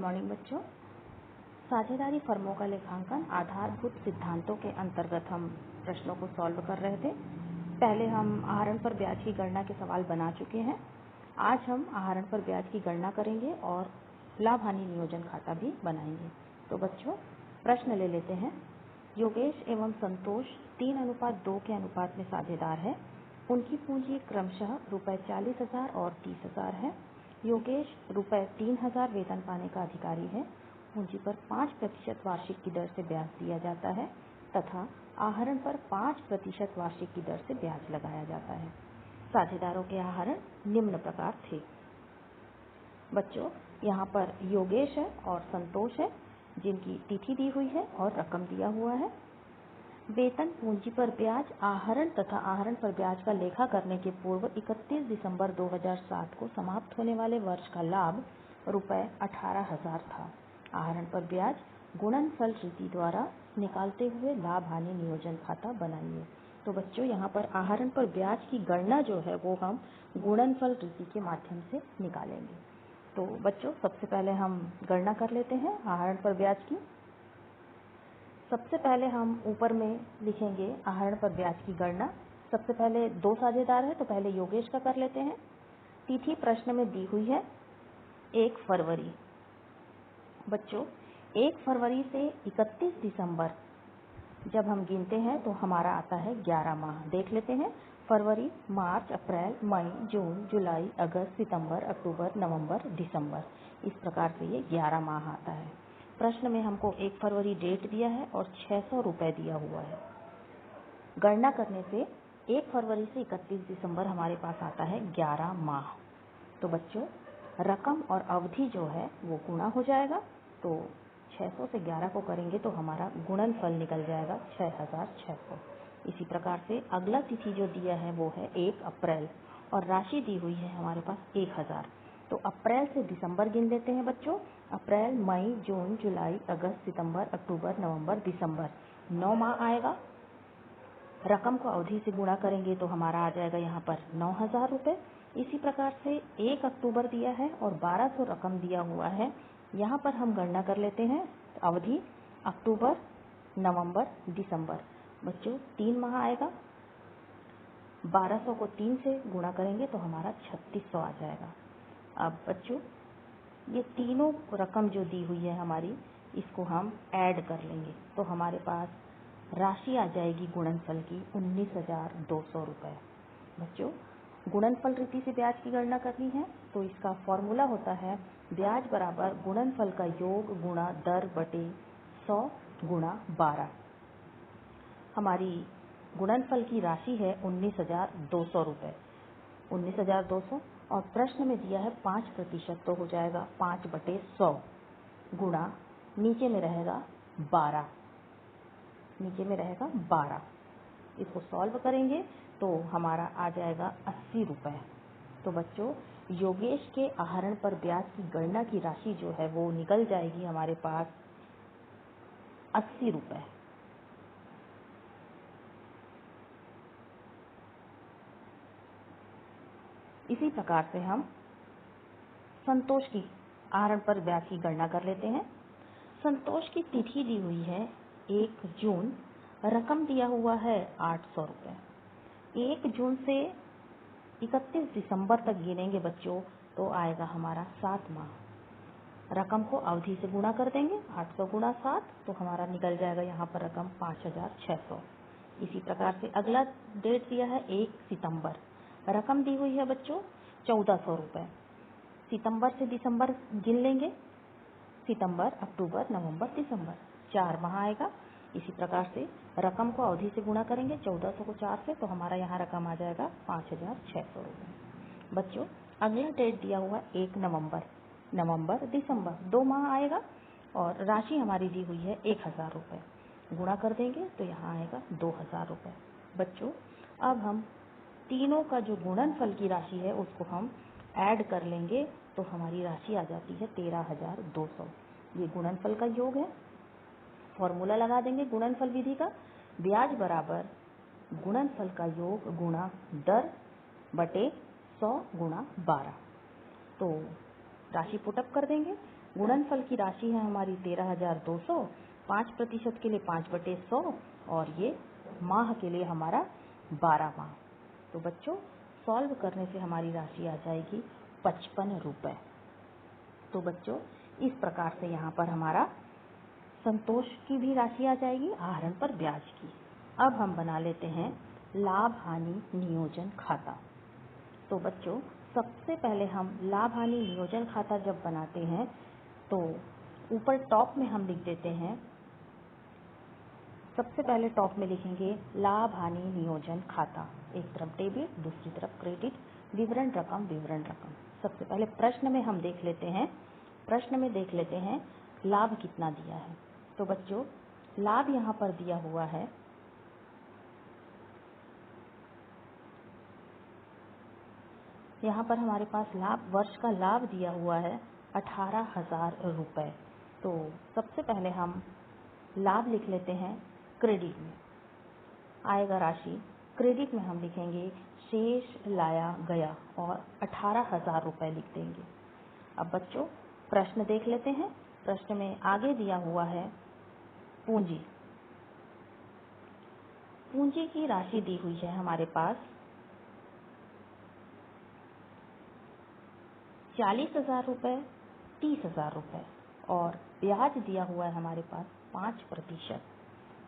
Morning बच्चों। साझेदारी फर्मों का लेखांकन आधारभूत सिद्धांतों के अंतर्गत हम प्रश्नों को सॉल्व कर रहे थे। पहले हम आहरण पर ब्याज की गणना के सवाल बना चुके हैं। आज हम आहरण पर ब्याज की गणना करेंगे और लाभ हानि नियोजन खाता भी बनाएंगे। तो बच्चों प्रश्न ले लेते हैं। योगेश एवं संतोष 3:2 के अनुपात में साझेदार है। उनकी पूंजी क्रमशः ₹40,000 और 30,000 है। योगेश ₹3,000 वेतन पाने का अधिकारी है। पूंजी पर 5% वार्षिक की दर से ब्याज दिया जाता है तथा आहरण पर 5% वार्षिक की दर से ब्याज लगाया जाता है। साझेदारों के आहरण निम्न प्रकार थे। बच्चों यहाँ पर योगेश है और संतोष है जिनकी तिथि दी हुई है और रकम दिया हुआ है। वेतन पूंजी पर ब्याज आहरण तथा आहरण पर ब्याज का लेखा करने के पूर्व 31 दिसंबर 2007 को समाप्त होने वाले वर्ष का लाभ ₹18,000 था। आहरण पर ब्याज गुणनफल रीति द्वारा निकालते हुए लाभ हानि नियोजन खाता बनाइए। तो बच्चों यहाँ पर आहरण पर ब्याज की गणना जो है वो हम गुणनफल रीति के माध्यम से निकालेंगे। तो बच्चों सबसे पहले हम गणना कर लेते हैं आहरण पर ब्याज की। सबसे पहले हम ऊपर में लिखेंगे आहरण पर ब्याज की गणना। सबसे पहले 2 साझेदार है तो पहले योगेश का कर लेते हैं। तिथि प्रश्न में दी हुई है 1 फरवरी। बच्चों 1 फरवरी से 31 दिसंबर जब हम गिनते हैं तो हमारा आता है 11 माह। देख लेते हैं फरवरी, मार्च, अप्रैल, मई, जून, जुलाई, अगस्त, सितंबर, अक्टूबर, नवंबर, दिसंबर। इस प्रकार से ये 11 माह आता है। प्रश्न में हमको 1 फरवरी डेट दिया है और 600 रुपये दिया हुआ है। गणना करने से 1 फरवरी से 31 दिसंबर हमारे पास आता है 11 माह। तो बच्चों रकम और अवधि जो है वो गुणा हो जाएगा। तो 600 से 11 को करेंगे तो हमारा गुणनफल निकल जाएगा 6,600। इसी प्रकार से अगला तिथि जो दिया है वो है 1 अप्रैल और राशि दी हुई है हमारे पास 1,000। तो अप्रैल से दिसंबर गिन लेते हैं बच्चों। अप्रैल, मई, जून, जुलाई, अगस्त, सितंबर, अक्टूबर, नवंबर, दिसंबर, 9 माह आएगा। रकम को अवधि से गुणा करेंगे तो हमारा आ जाएगा यहाँ पर 9,000 रुपये। इसी प्रकार से 1 अक्टूबर दिया है और 1200 रकम दिया हुआ है। यहाँ पर हम गणना कर लेते हैं अवधि अक्टूबर, नवंबर, दिसंबर। बच्चों 3 माह आएगा। 1200 को 3 से गुणा करेंगे तो हमारा 3600 आ जाएगा। अब बच्चों ये तीनों रकम जो दी हुई है हमारी इसको हम ऐड कर लेंगे तो हमारे पास राशि आ जाएगी गुणनफल की 19,200 रुपये। बच्चों गुणनफल रीति से ब्याज की गणना करनी है तो इसका फॉर्मूला होता है ब्याज बराबर गुणनफल का योग गुणा दर बटे 100 गुणा 12। हमारी गुणनफल की राशि है 19,200 रुपये। 19,200 और प्रश्न में दिया है 5% तो हो जाएगा 5/100 गुणा नीचे में रहेगा 12। नीचे में रहेगा 12। इसको सॉल्व करेंगे तो हमारा आ जाएगा 80 रुपये। तो बच्चों योगेश के आहरण पर ब्याज की गणना की राशि जो है वो निकल जाएगी हमारे पास 80 रुपये। इसी प्रकार से हम संतोष की आहरण पर ब्याज की गणना कर लेते हैं। संतोष की तिथि दी हुई है 1 जून। रकम दिया हुआ है 800 रुपये। 1 जून से 31 दिसंबर तक गिनेंगे बच्चों तो आएगा हमारा 7 माह। रकम को अवधि से गुणा कर देंगे 800 गुणा 7 तो हमारा निकल जाएगा यहाँ पर रकम 5,600। इसी प्रकार से अगला डेट दिया है 1 सितंबर। रकम दी हुई है बच्चों 1,400 रुपये। सितंबर से दिसंबर गिन लेंगे। सितंबर, अक्टूबर, नवंबर, दिसंबर, 4 माह आएगा। इसी प्रकार से रकम को अवधि से गुणा करेंगे 1,400 को 4 से तो हमारा यहाँ रकम आ जाएगा 5,600 रुपये। बच्चों अगला डेट दिया हुआ 1 नवंबर। नवंबर, दिसंबर 2 माह आएगा और राशि हमारी दी हुई है 1,000 रुपये। गुणा कर देंगे तो यहाँ आएगा 2,000 रुपये। बच्चों अब हम तीनों का जो गुणनफल की राशि है उसको हम ऐड कर लेंगे तो हमारी राशि आ जाती है 13,200। ये गुणनफल का योग है। फॉर्मूला लगा देंगे गुणनफल विधि का। ब्याज बराबर गुणनफल का योग गुणा दर बटे 100 गुणा 12। तो राशि पुटअप कर देंगे गुणनफल की राशि है हमारी 13,200, 5% के लिए 5/100 और ये माह के लिए हमारा 12 माह। तो बच्चों सॉल्व करने से हमारी राशि आ जाएगी 55 रुपये। तो बच्चों इस प्रकार से यहाँ पर हमारा संतोष की भी राशि आ जाएगी आहरण पर ब्याज की। अब हम बना लेते हैं लाभ हानि नियोजन खाता। तो बच्चों सबसे पहले हम लाभ हानि नियोजन खाता जब बनाते हैं तो ऊपर टॉप में हम लिख देते हैं, सबसे पहले टॉप में लिखेंगे लाभ हानि नियोजन खाता, एक तरफ डेबिट दूसरी तरफ क्रेडिट, विवरण रकम विवरण रकम। सबसे पहले प्रश्न में हम देख लेते हैं, प्रश्न में देख लेते हैं लाभ कितना दिया है। तो बच्चों लाभ यहाँ पर दिया हुआ है यहाँ पर हमारे पास वर्ष का लाभ दिया हुआ है 18,000 रुपये। तो सबसे पहले हम लाभ लिख लेते हैं क्रेडिट में, आएगा राशि क्रेडिट में हम लिखेंगे शेष लाया गया और 18,000 रुपये लिख देंगे। अब बच्चों प्रश्न देख लेते हैं, प्रश्न में आगे दिया हुआ है पूंजी, पूंजी की राशि दी हुई है हमारे पास 40,000 रुपये, 30,000 रुपये और ब्याज दिया हुआ है हमारे पास 5%।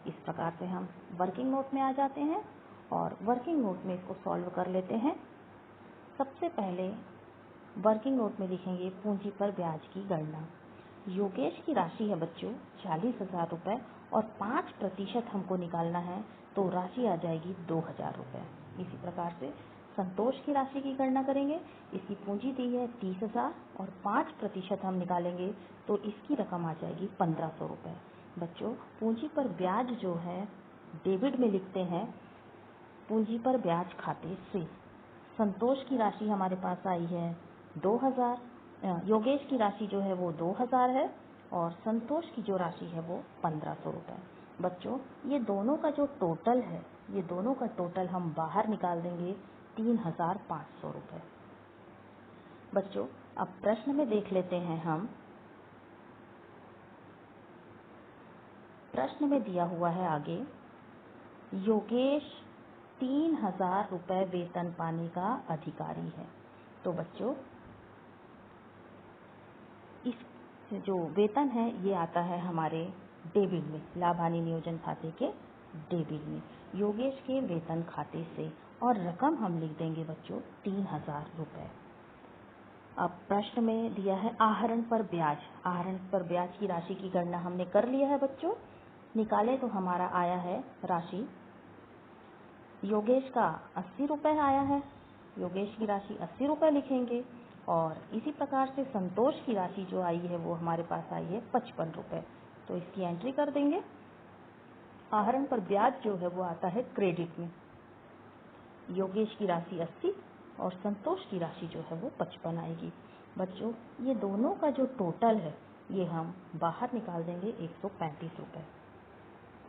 इस प्रकार से हम वर्किंग नोट में आ जाते हैं और वर्किंग नोट में इसको सॉल्व कर लेते हैं। सबसे पहले वर्किंग नोट में लिखेंगे पूंजी पर ब्याज की गणना। योगेश की राशि है बच्चों 40,000 रुपये और 5% हमको निकालना है तो राशि आ जाएगी 2,000 रुपये। इसी प्रकार से संतोष की राशि की गणना करेंगे, इसकी पूंजी दी है 30,000 और 5% हम निकालेंगे तो इसकी रकम आ जाएगी 1,500 रुपये। बच्चों पूंजी पर ब्याज जो है डेबिट में लिखते हैं पूंजी पर ब्याज खाते से। संतोष की राशि हमारे पास आई है 2,000, योगेश की राशि जो है वो 2,000 है और संतोष की जो राशि है वो 1,500 रुपये। बच्चों ये दोनों का जो टोटल है, ये दोनों का टोटल हम बाहर निकाल देंगे 3,500 रुपये। बच्चों अब प्रश्न में देख लेते हैं हम, प्रश्न में दिया हुआ है आगे योगेश 3,000 रुपये वेतन पाने का अधिकारी है। तो बच्चों इस जो वेतन है ये आता है हमारे डेबिट में, लाभ हानि नियोजन खाते के डेबिट में, योगेश के वेतन खाते से और रकम हम लिख देंगे बच्चों 3,000 रुपये। अब प्रश्न में दिया है आहरण पर ब्याज, आहरण पर ब्याज की राशि की गणना हमने कर लिया है बच्चों, निकाले तो हमारा आया है राशि योगेश का 80 रुपये आया है, योगेश की राशि 80 रुपये लिखेंगे और इसी प्रकार से संतोष की राशि जो आई है वो हमारे पास आई है 55 रुपये, तो इसकी एंट्री कर देंगे। आहरण पर ब्याज जो है वो आता है क्रेडिट में, योगेश की राशि 80 और संतोष की राशि जो है वो 55 आएगी। बच्चों ये दोनों का जो टोटल है ये हम बाहर निकाल देंगे 135 रुपये।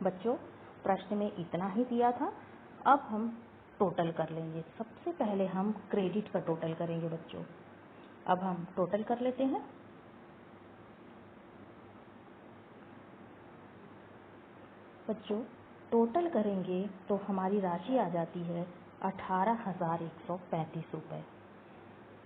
बच्चों प्रश्न में इतना ही दिया था, अब हम टोटल कर लेंगे। सबसे पहले हम क्रेडिट का टोटल करेंगे बच्चों, अब हम टोटल कर लेते हैं। बच्चों टोटल करेंगे तो हमारी राशि आ जाती है 18,135 रुपये।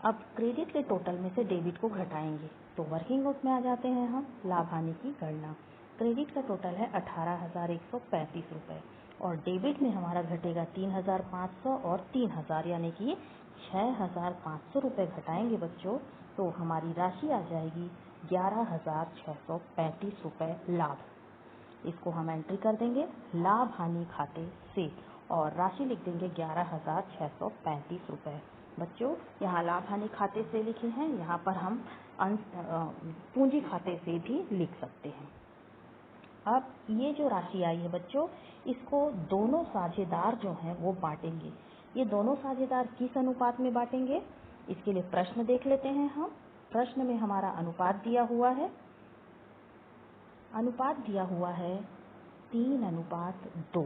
अब क्रेडिट के टोटल में से डेबिट को घटाएंगे तो वर्किंग नोट में आ जाते हैं हम लाभ हानि की गणना। क्रेडिट का टोटल है 18,135 रुपये और डेबिट में हमारा घटेगा 3,500 और 3,000 यानी कि 6,500 रुपये घटाएंगे बच्चों तो हमारी राशि आ जाएगी 11,635 रुपये लाभ। इसको हम एंट्री कर देंगे लाभ हानि खाते से और राशि लिख देंगे 11,635 रुपये। बच्चों यहाँ लाभ हानि खाते से लिखे हैं, यहाँ पर हम पूंजी खाते से भी लिख सकते हैं। अब ये जो राशि आई है बच्चों इसको दोनों साझेदार जो हैं वो बांटेंगे। ये दोनों साझेदार किस अनुपात में बांटेंगे इसके लिए प्रश्न देख लेते हैं हम। प्रश्न में हमारा अनुपात दिया हुआ है, अनुपात दिया हुआ है 3:2।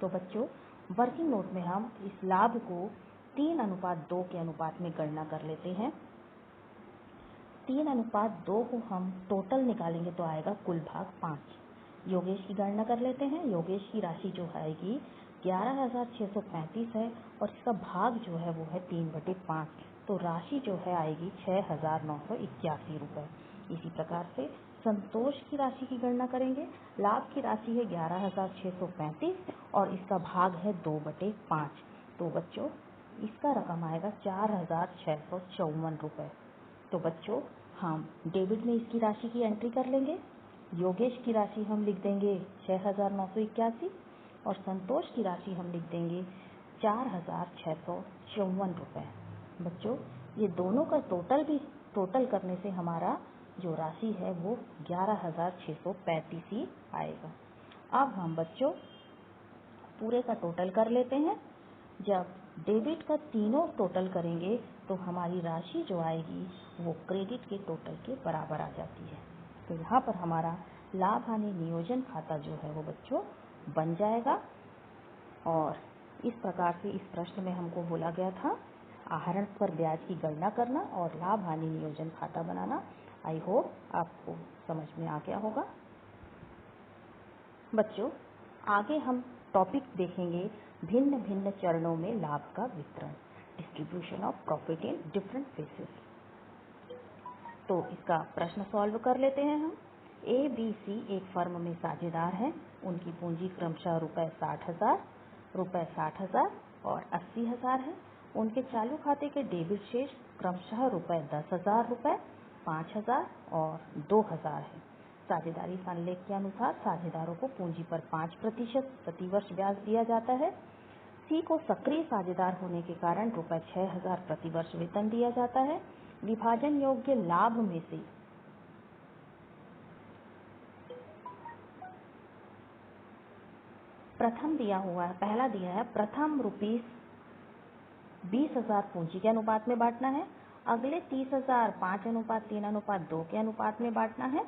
तो बच्चों वर्किंग नोट में हम इस लाभ को 3:2 के अनुपात में गणना कर लेते हैं। 3:2 को हम टोटल निकालेंगे तो आएगा कुल भाग 5। योगेश की गणना कर लेते हैं। योगेश की राशि जो आएगी 11,635 है और इसका भाग जो है वो है 3/5, तो राशि जो है आएगी 6,981 रुपये। इसी प्रकार से संतोष की राशि की गणना करेंगे। लाभ की राशि है 11,635 और इसका भाग है 2/5, तो बच्चों इसका रकम आएगा 4,654 रुपये। तो बच्चों हम डेबिट में इसकी राशि की एंट्री कर लेंगे। योगेश की राशि हम लिख देंगे 6,981 और संतोष की राशि हम लिख देंगे 4,654 रुपये। बच्चों ये दोनों का टोटल करने से हमारा जो राशि है वो 11,635 ही आएगा। अब हम बच्चों पूरे का टोटल कर लेते हैं। जब डेबिट का तीनों टोटल करेंगे तो हमारी राशि जो आएगी वो क्रेडिट के टोटल के बराबर आ जाती है। तो यहाँ पर हमारा लाभ हानि नियोजन खाता जो है वो बच्चों बन जाएगा। और इस प्रकार से इस प्रश्न में हमको बोला गया था आहरण पर ब्याज की गणना करना और लाभ हानि नियोजन खाता बनाना। आई होप आपको समझ में आ गया होगा। बच्चों आगे हम टॉपिक देखेंगे भिन्न भिन्न चरणों में लाभ का वितरण, distribution of profit in different phases. तो इसका प्रश्न सॉल्व कर लेते हैं हम। ABC एक फर्म में साझेदार हैं। उनकी पूंजी क्रमशः रुपए 60,000 और 80,000 है। उनके चालू खाते के डेबिट शेष क्रमशः रुपए 10,000, 5,000 और 2,000 है। साझेदारी संलेख के अनुसार साझेदारों को पूंजी पर 5% प्रतिवर्ष ब्याज दिया जाता है। C को सक्रिय साझेदार होने के कारण रुपए 6,000 प्रतिवर्ष वेतन दिया जाता है। विभाजन योग्य लाभ में से पहला दिया है प्रथम ₹20,000 पूंजी के अनुपात में बांटना है। अगले 30,000 5:3:2 के अनुपात में बांटना है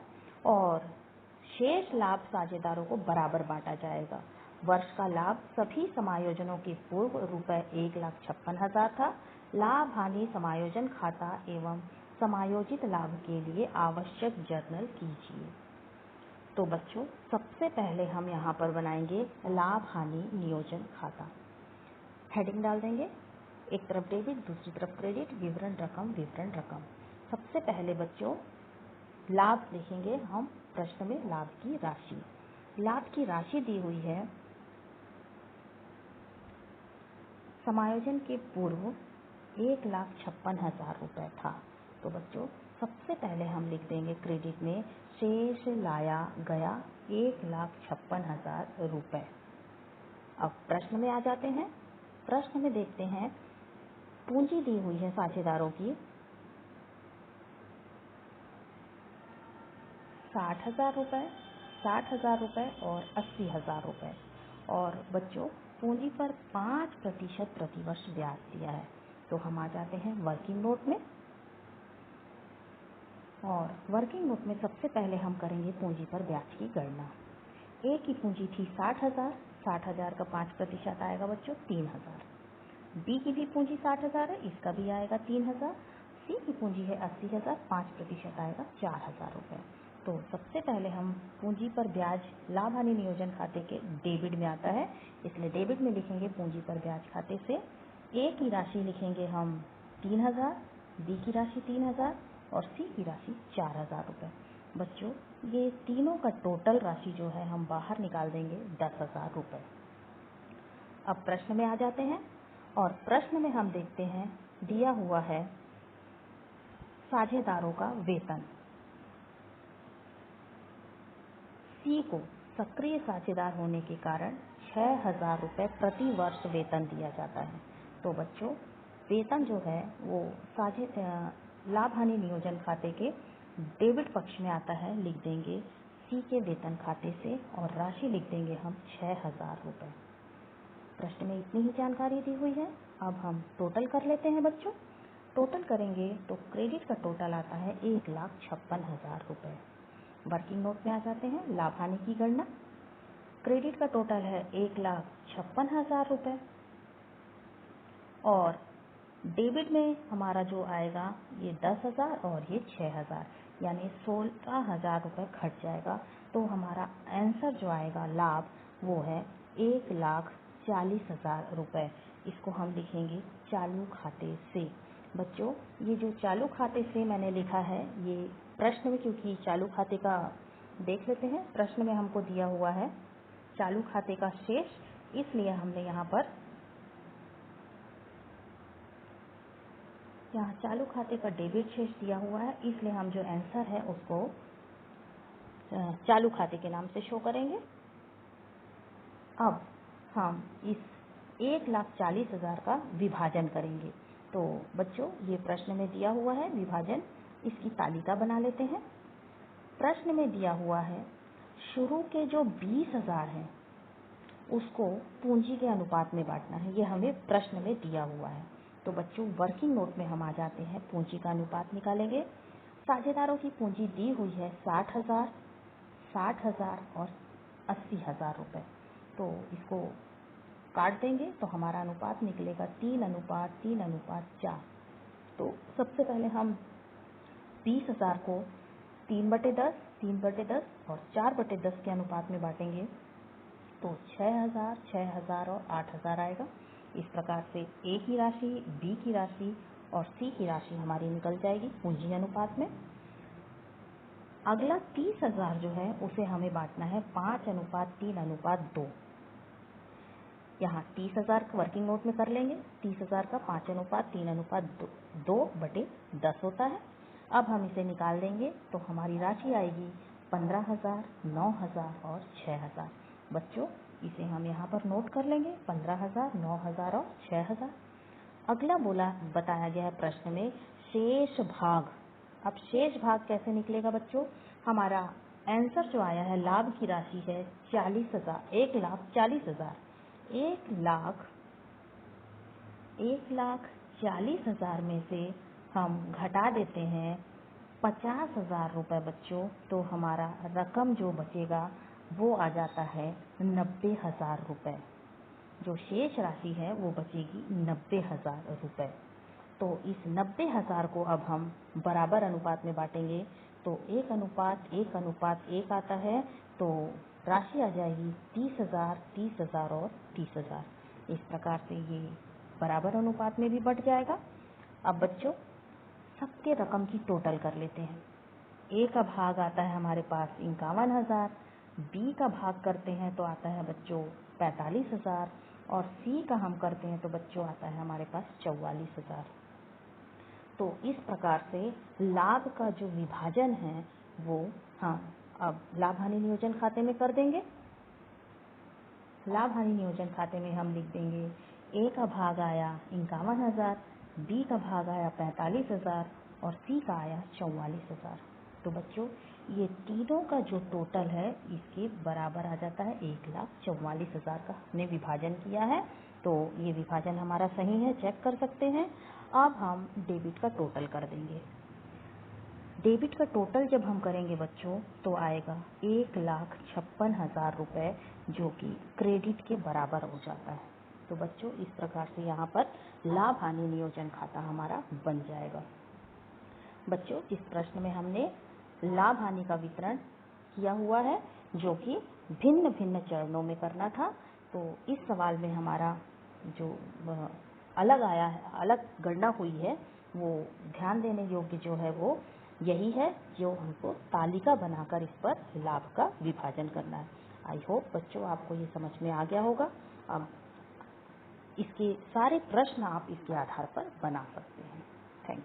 और शेष लाभ साझेदारों को बराबर बांटा जाएगा। वर्ष का लाभ सभी समायोजनों के पूर्व रुपए 1,56,000 था। लाभ हानि समायोजन खाता एवं समायोजित लाभ के लिए आवश्यक जर्नल कीजिए। तो बच्चों सबसे पहले हम यहाँ पर बनाएंगे लाभ हानि नियोजन खाता। हेडिंग डाल देंगे, एक तरफ डेबिट दूसरी तरफ क्रेडिट, विवरण रकम। सबसे पहले बच्चों लाभ लिखेंगे हम। प्रश्न में लाभ की राशि दी हुई है। समायोजन के पूर्व 1,56,000 रुपये था। तो बच्चों सबसे पहले हम लिख देंगे क्रेडिट में शेष लाया गया 1,56,000 रुपये। अब प्रश्न में आ जाते हैं। प्रश्न में देखते हैं पूंजी दी हुई है साझेदारों की 60,000 रुपये और 80,000 रुपये और बच्चों पूंजी पर 5% प्रतिवर्ष ब्याज दिया है। तो हम आ जाते हैं वर्किंग नोट में और वर्किंग नोट में सबसे पहले हम करेंगे पूंजी पर ब्याज की गणना। ए की पूंजी थी 60,000 का 5% आएगा बच्चों 3,000। बी की भी पूंजी 60,000 है, इसका भी आएगा 3,000। सी की पूंजी है 80,000, 5% आएगा 4,000 रुपये। तो सबसे पहले हम पूंजी पर ब्याज लाभ हानि नियोजन खाते के डेबिट में आता है, इसलिए डेबिट में लिखेंगे पूंजी पर ब्याज खाते से ए की राशि लिखेंगे हम 3,000, बी की राशि 3,000 और सी की राशि 4,000 रुपये। बच्चों ये तीनों का टोटल राशि जो है हम बाहर निकाल देंगे 10,000 रुपये। अब प्रश्न में आ जाते हैं और प्रश्न में हम देखते हैं दिया हुआ है साझेदारों का वेतन। सी को सक्रिय साझेदार होने के कारण 6,000 रुपये प्रति वर्ष वेतन दिया जाता है। तो बच्चों वेतन जो है वो लाभ हानि नियोजन खाते के डेबिट पक्ष में आता है, लिख देंगे सी के वेतन खाते से और राशि लिख देंगे हम 6,000 रुपये। प्रश्न में इतनी ही जानकारी दी हुई है। अब हम टोटल कर लेते हैं बच्चों। टोटल करेंगे तो क्रेडिट का टोटल आता है 1,56,000 रुपये। वर्किंग नोट में आ जाते हैं लाभ हानि की गणना। क्रेडिट का टोटल है 1,56,000 रुपये और डेबिट में हमारा जो आएगा ये 10,000 और ये 6,000, यानी 16,000 रुपये खर्च जाएगा। तो हमारा आंसर जो आएगा लाभ वो है 1,40,000 रुपये। इसको हम लिखेंगे चालू खाते से। बच्चों ये जो चालू खाते से मैंने लिखा है ये प्रश्न में, क्योंकि चालू खाते का देख लेते हैं, प्रश्न में हमको दिया हुआ है चालू खाते का शेष, इसलिए हमने यहाँ चालू खाते का डेबिट शेष दिया हुआ है, इसलिए हम जो आंसर है उसको चालू खाते के नाम से शो करेंगे। अब हम इस 1,40,000 का विभाजन करेंगे। तो बच्चों ये प्रश्न में दिया हुआ है विभाजन, इसकी तालिका बना लेते हैं। प्रश्न में दिया हुआ है शुरू के जो 20,000 हैं उसको पूंजी के अनुपात में बांटना है, ये हमें प्रश्न में दिया हुआ है। तो बच्चों वर्किंग नोट में हम आ जाते हैं, पूंजी का अनुपात निकालेंगे। साझेदारों की पूंजी दी हुई है 60,000, 60,000 और 80,000 रुपये। तो इसको काट देंगे तो हमारा अनुपात निकलेगा 3:3:4। तो सबसे पहले हम 20,000 को 3/10, 3/10 और 4/10 के अनुपात में बांटेंगे तो 6,000, 6,000 और 8,000 आएगा। इस प्रकार से ए की राशि, बी की राशि और सी की राशि हमारी निकल जाएगी पूंजी अनुपात में। अगला 30,000 जो है उसे हमें बांटना है 5:3:2। यहाँ 30,000 का वर्किंग नोट में कर लेंगे। 30,000 का 5:3:2/10 होता है। अब हम इसे निकाल देंगे तो हमारी राशि आएगी 15,000, 9,000 और 6,000। बच्चों इसे हम यहाँ पर नोट कर लेंगे 15,000, 9,000 और 6,000। अगला बताया गया है प्रश्न में शेष भाग। अब शेष भाग कैसे निकलेगा बच्चों? हमारा आंसर जो आया है लाभ की राशि है 40,000, 1,40,000। 1,40,000 में से हम घटा देते हैं 50,000 रुपये बच्चों, तो हमारा रकम जो बचेगा वो आ जाता है 90,000 रुपये। जो शेष राशि है वो बचेगी 90,000 रुपये। तो इस 90,000 को अब हम बराबर अनुपात में बांटेंगे तो 1:1:1 आता है। तो राशि आ जाएगी 30,000, 30,000 और 30,000। इस प्रकार से ये बराबर अनुपात में भी बढ़ जाएगा। अब बच्चों सबके रकम की टोटल कर लेते हैं। ए का भाग आता है हमारे पास 51,000, बी का भाग करते हैं तो आता है बच्चों 45,000 और सी का हम करते हैं तो बच्चों आता है हमारे पास 44,000। तो इस प्रकार से लाभ का जो विभाजन है वो अब लाभ हानि नियोजन खाते में कर देंगे। लाभ हानि नियोजन खाते में हम लिख देंगे ए का भाग आया 51,000, बी का भाग आया 45,000 और सी का आया 44,000। तो बच्चों ये तीनों का जो टोटल है इसके बराबर आ जाता है 1,44,000 का हमने विभाजन किया है। तो ये विभाजन हमारा सही है, चेक कर सकते हैं। अब हम डेबिट का टोटल कर देंगे। डेबिट का टोटल जब हम करेंगे बच्चों तो आएगा 1,56,000 रुपये, जो कि क्रेडिट के बराबर हो जाता है। तो बच्चों इस प्रकार से यहाँ पर लाभ हानि नियोजन खाता हमारा बन जाएगा। बच्चों इस प्रश्न में हमने लाभ हानि का वितरण किया हुआ है जो कि भिन्न भिन्न चरणों में करना था। तो इस सवाल में हमारा जो अलग आया है, अलग गणना हुई है, वो ध्यान देने योग्य जो है वो यही है जो हमको तालिका बनाकर इस पर लाभ का विभाजन करना है। आई होप बच्चों आपको ये समझ में आ गया होगा। अब इसके सारे प्रश्न आप इसके आधार पर बना सकते हैं। Thank you.